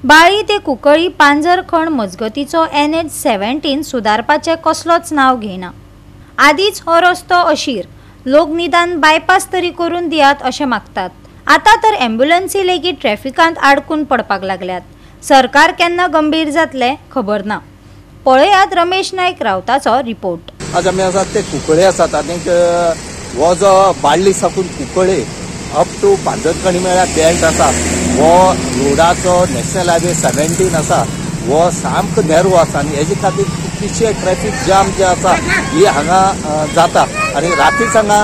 बाळी ते कुंकळी पांजरखंड मजगतीचो NH-17 सुधारपाचे कसलोच नाव घेना। आदीच हो रस्तो अशीर, लोक निदान बायपास तरी करून दियात अशें मागतात। आता तर एम्ब्युलन्सी लेगीत ट्रॅफिकांत आडकून पडपाक लागल्यात। सरकार केन्ना गंभीर जातले खबर ना। पळयात रमेश नायक रावताचो रिपोर्ट। आज आमी आसात ते कुंकळे आसात आनीक हो जो बाळ्ळी साकून कुंकळे अप टू पांजरखंड मेळ्यार बेल्ट आसा वो रोडाचो नॅशनल हायवे 17 आसा वो सामको नॅरो आसा आनी हेजे खातीर कितलेशे ट्रॅफिक जाम जे आसा ही हांगा जाता आनी रातीच हांगा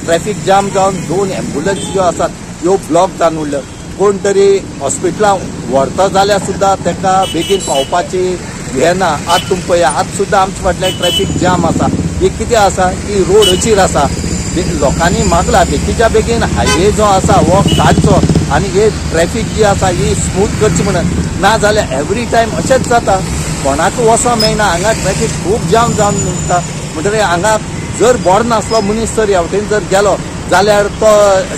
ट्रॅफिक जाम जावन 2 एम्ब्युलन्स ज्यो आसात ह्यो ब्लॉक जावन उरल्यो। कोण तरी हॉस्पिटलांत व्हरता जाल्यार सुद्दां ताका बेगीन पावपाची हे ना। आज तुम पळया आज सुद्दां आमचे फाटल्यान ट्रॅफिक जाम आसा। ही कितें आसा की रोड अशीर आसा। लोकांनी मागला बेगीच्या बेगीन हायवे जो आसा वो काडचो आनी हे ट्रॅफिक जी आसा ही स्मूथ करची म्हणून ना जाल्यार एवरी टायम अशेंच जाता कोणाक वचोंक मेळना। हांगा ट्रॅफिक खूब जाम जावन उरता म्हणटकीर हांगा जर बरो नासलो मनीस जर ह्या वटेन जर गेलो जाल्यार तो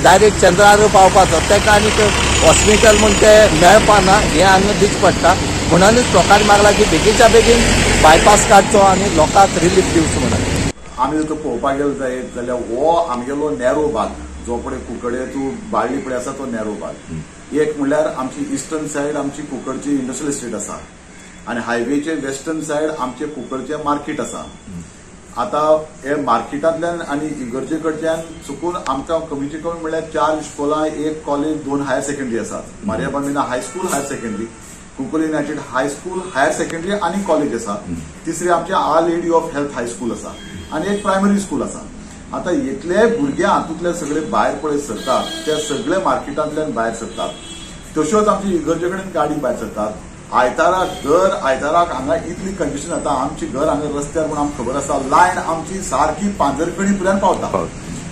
डायरेक्ट चंद्रार पावपाचो ताका आनीक हॉस्पिटल म्हण तें मेळपा ना हें हांगा दिश्टी पडटा। म्हणूनच लोकांनी मागला की बेगीच्या बेगीन बायपास काडचो आनी लोकांक रिलीफ दिवचो म्हणून। आमी जर पळोवपाक गेलो जायत जाल्यार हो आमगेलो नॅरो भाग जो पळय कुंकळे टू बाळ्ळी पळय आसा तो नॅरो भाग। एक म्हणल्यार आमची इस्टर्न सायड आमची कुंकळची इंडस्ट्रियल इस्टेट आसा आनी हायवेचे वेस्टर्न सायड आमचे कुंकळचे मार्केट आसा। आता हे मार्केटांतल्यान आनी इगर्जे कडच्यान चुकून आमकां कमीचे कमी म्हणल्यार 4 इस्कॉलां 1 कॉलेज 2 हायर सेकंडरी आसात। Maria Bambina high school higher secondary, Cuncolim united high school higher secondary आनी कॉलेज आसा। तिसरी आमचे our lady of health high school आसा आनी एक प्रायमरी स्कूल आसा। आता इतले भुरगे हातूंतले सगळे भायर पळय सरतात ते सगळे मार्केटांतल्यान भायर सरतात। तश्योच आमची इगर्जे कडेन गाडी भायर सरतात। आयताराक दर आयताराक हांगा इतली कंडिशन जाता। आमची घर हांगा रस्त्यार म्हूण आमकां खबर आसा लायन आमची सारकी पांजरखंडी पर्यंत पावता।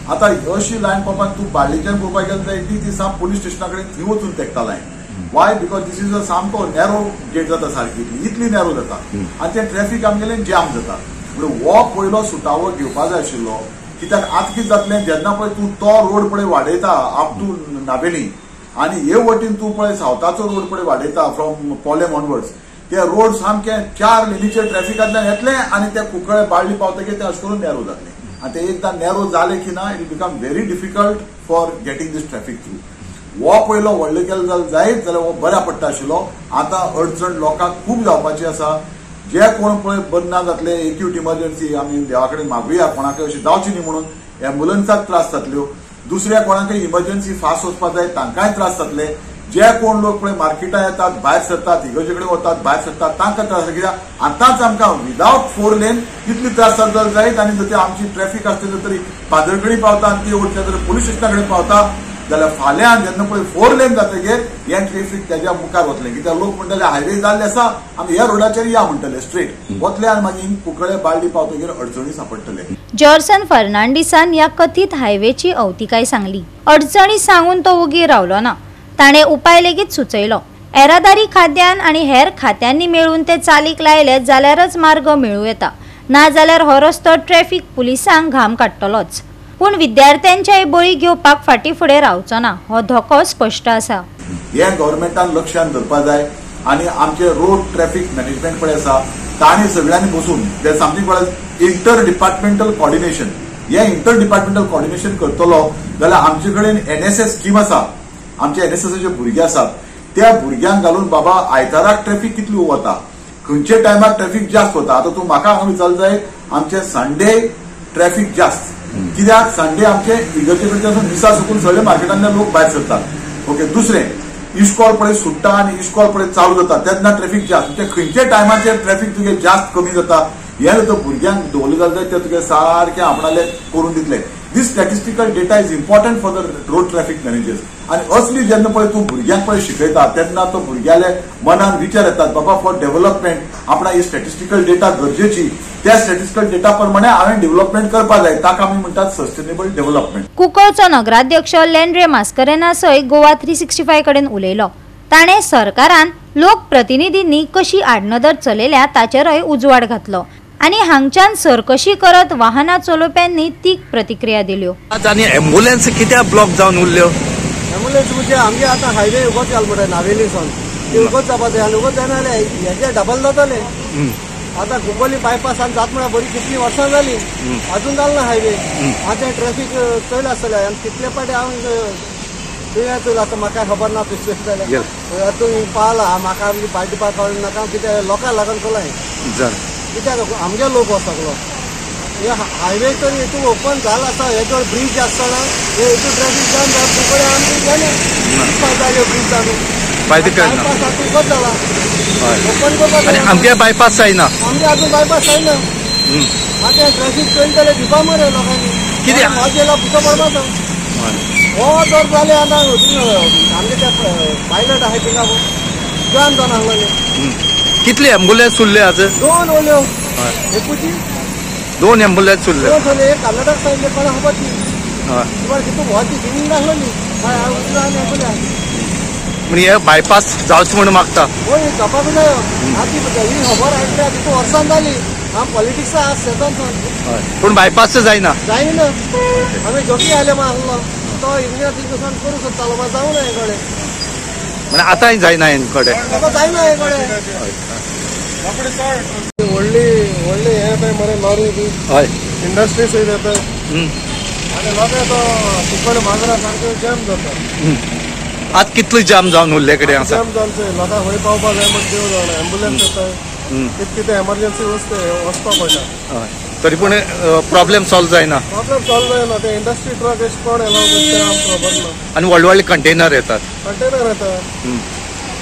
आता अशी लायन पावपाक तूं बाळ्ळीच्यान पळोवपाक गेलो जाल्यार ती साप पुलीस स्टेशना कडेन थंय वचून तेंकता लायन। Why because this is a सामको नॅरो गेट जाता सारकी इतली नॅरो जाता आनी तें ट्रॅफिक आमगेलें जॅम जाता। म्हणजे हो पयलो सुटावो घेवपा जाय आशिल्लो कित्याक आतां कितें जातलें जेन्ना पळय तूं तो रोड पळय वाडयता अप टू नावेली आनी हे वटेन तूं पळय सावथाचो रोड पळय वाडयता फ्रॉम पोलेम ऑनवर्ड्स ते रोड सामके 4 लेनीचे ट्रॅफिकांतल्यान येतले आनी ते कुंकळे बाळ्ळी पावतकीर ते अशें करून नॅरो जातले आनी ते एकदां नॅरो जाले की ना it become very difficult for getting these traffic through. हो पयलो व्हडलो केलो जायत जाल्यार हो बऱ्या पडटा आशिल्लो। आतां अडचण लोकांक खूब जावपाची आसा। जे कोण पळय बरे ना जातले एक्यूट इमर्जन्सी आमी देवा कडेन मागुया कोणाकय अशी जावची न्ही म्हणून एम्ब्युलन्साक त्रास जातल्यो। दुसऱ्या कोणाकय इमर्जन्सी फास्ट वचपाक जाय तांकांय त्रास जातले। जे कोण लोक पळय मार्केटां येतात भायर सरतात इगर्जे कडेन वतात भायर सरतात तांकां त्रास जाता। कित्याक आतांच आमकां विदाउट 4 लेन इतली त्रास जायत आनी जर आमची ट्रॅफिक आसतली तरी पांजरखंडी पावता आनी ती वयतले जर पुलीस स्टेशना कडेन पावता जाल्यार फाल्यां जेन्ना पळय 4 लेन जातकीर हें ट्रॅफिक तेज्या मुखार वतलें। कित्याक लोक म्हणटले हायवे जाल्ले आसा आमी ह्या रोडाचेर या म्हणटले स्ट्रेट वतले आनी मागीर कुंकळे बाळ्ळी पावतकीर अडचणी सांपडटले। जॉर्सन फर्नांडिसान ह्या कथीत हायवेची अवतिकाय सांगली। अडचणी सांगून तो वगीर रावलो ना, ताणें उपाय लेगीत सुचयलो। येरादारी खात्यान आनी हेर खात्यांनी मेळून ते चालीक लायले जाल्यारच मार्ग मेळूं येता, ना जाल्यार हो रस्तो ट्रॅफिक पुलिसांक घाम काडटलोच। पूण विद्यार्थ्यांचे बळी घेवपाक फाटी फुडें रावचो ना हो धोको स्पश्ट आसा। हे गव्हर्नमेंटान लक्षांत धरपा जाय आनी आमचे रोड ट्रॅफिक मॅनेजमेंट पळय आसा तांणी सगळ्यांनी बसून ते सामकें पळय इंटर डिपार्टमेंटल कॉर्डिनेशन हे इंटर डिपार्टमेंटल कॉर्डिनेशन करतलो जाल्यार आमचे कडेन NSS स्कीम आसा। आमचे NSSचे भुरगे आसात त्या भुरग्यांक घालून बाबा आयताराक ट्रॅफिक कितली वता खंयचे टायमार ट्रॅफिक जास्त वता। आतां तूं म्हाका हांगा विचारलें जाय आमचे संडे ट्रॅफिक जास्त कित्याक संडे आमचे इगर्जे कडच्यान मिसा सुकून सगळे मार्केटांतले लोक भायर सरतात। ओके दुसरें इस्कॉल पळय सुट्टा आनी इस्कॉल पळय चालू जाता तेन्ना ट्रॅफिक जास्त म्हणजे खंयचे टायमाचेर ट्रॅफिक तुगे जास्त कमी जाता हे जर भुरग्यांक दवरलें जाल्यार ते तुगे सारकें आपणाले करून दितले। This statistical data is important for the road traffic managers आनी असली जेन्ना पळय तूं भुरग्यांक पळय शिकयता तेन्ना तो भुरग्याले मनान विचार येतात बाबा फॉर डेव्हलपमेंट आपणा ही स्टॅटिस्टिकल डेटा गरजेची त्या स्टॅटिस्टिकल डेटा प्रमाणे हांवें डेव्हलपमेंट करपा जाय ताका आमी म्हणटात सस्टेनेबल डेव्हलपमेंट। कुंकळचो नगराध्यक्ष लेंड्रे मास्करेना सयत गोवा 365 कडेन उलयलो। ताणें सरकारान लोकप्रतिनिधींनी कशी आडनदर चलयल्या ताचेरय उजवाड घातलो आनी हांगच्यान सरकशी करत वाहनां चलोवप्यांनी तीख प्रतिक्रिया दिल्यो। आनी एम्ब्युलन्स कित्याक ब्लॉक जावन उरल्यो? एम्ब्युलन्स म्हणजे आमगे आतां हायवे उगो चाल पडटा नावेलीसून ते उगत जावपा जाय आनी उगत जायना जाल्यार हेजे डबल जाताले आतां कुंकोली बायपासान जात म्हळ्यार बरी कितलीं वर्सां जालीं अजून जाल ना हायवे आतां ट्रॅफिक चड आसतलें आनी कितले पाटी हांव थंय येतलो आतां म्हाका खबर ना पिशवेक जाल्यार थंय पावला म्हाका आमची भायर दिवपाक कळना नाका कित्याक लोकांक लागून चलय कित्याक आमगे लोक वचकलो हे हायवे तर हेतू ओपन जाला आसा हेजो ब्रिज आसतना हेतू ट्रॅफिक जाम जाता कुंकोली आमची जाले ब्रिज जावन बायपास आतां उगत जाला ओपन करपाक आमगे बायपास जायना आमगे अजून बायपास जायना आतां ट्रॅफिक चोयन जाल्यार दिवपा मरे लोकांनी कित्याक म्हाजेला पुसो पडपाचो हो जर जाले आतां आमगे ते पायलट आहाय थिंगा जाम जावन हांगले कितले एम्बुलन्स उरले आज 2 ओल्यो एकूची 2 एम्बुलन्स उरले 2 जाले एक कर्नाटक सायडले कोणा खबर ती तुका कितू व्हरची थिंग नासलोली हय हांव उरला आनी एकुल्या म्हणजे हे बायपास जावचें म्हणून मागता होय जावपाक जाय आतां ही खबर आयकल्या तितू वर्सान जाली हांव पॉलिटिक्सा आज शेतान पूण बायपास जायना जायना आमी जोकी आयले मा आहलो तो इंजिनियर थिंगसान करूं सोदतालो मागीर जावना हे कडेन म्हणजे आतांय जायना हे कडेन आतां जायना हे कडेन व्हडली व्हडली हे येताय मरे लॉरी बी हय इंडस्ट्रीज येतात आनी लोकां तो कुंकोली माजरा सारको जॅम जाता आज कितलो जाम जावन उरले कडेन आसा जॅम जावचे लोकांक खंय पावपाक जाय म्हण देव जाणा एम्बुलन्स येताय कितें एमर्जन्सी वचपा पडटा तरी पूण प्रॉब्लेम सॉल्व जायना प्रॉब्लेम सॉल्व जायना ते इंडस्ट्री ट्रक एश कोण येलो तें आमकां खबर ना आनी व्हडले व्हडले कंटेनर येतात कंटेनर येता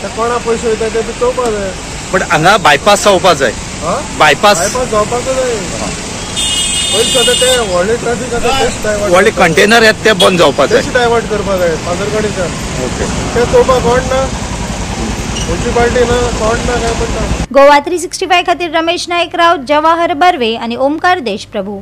ते कोणा पयशे वयता ते बी चोवपा जाय पण हांगा बायपास जावपा जाय बायपास बायपास जावपाक जाय पयशे ते व्हडले ट्रॅफिक आसा तेच डायवर्ट व्हडले कंटेनर येता ते बंद जावपा जाय तेच डायवर्ट करपा जाय पाजरकडेच्यान ओके ते चोवपाक कोण ना म्युन्सिपाल्टी ना कोण ना काय पडटा गोवा 365 खातीर रमेश नायक राव, जवाहर बर्वे आणि ओमकार देशप्रभू.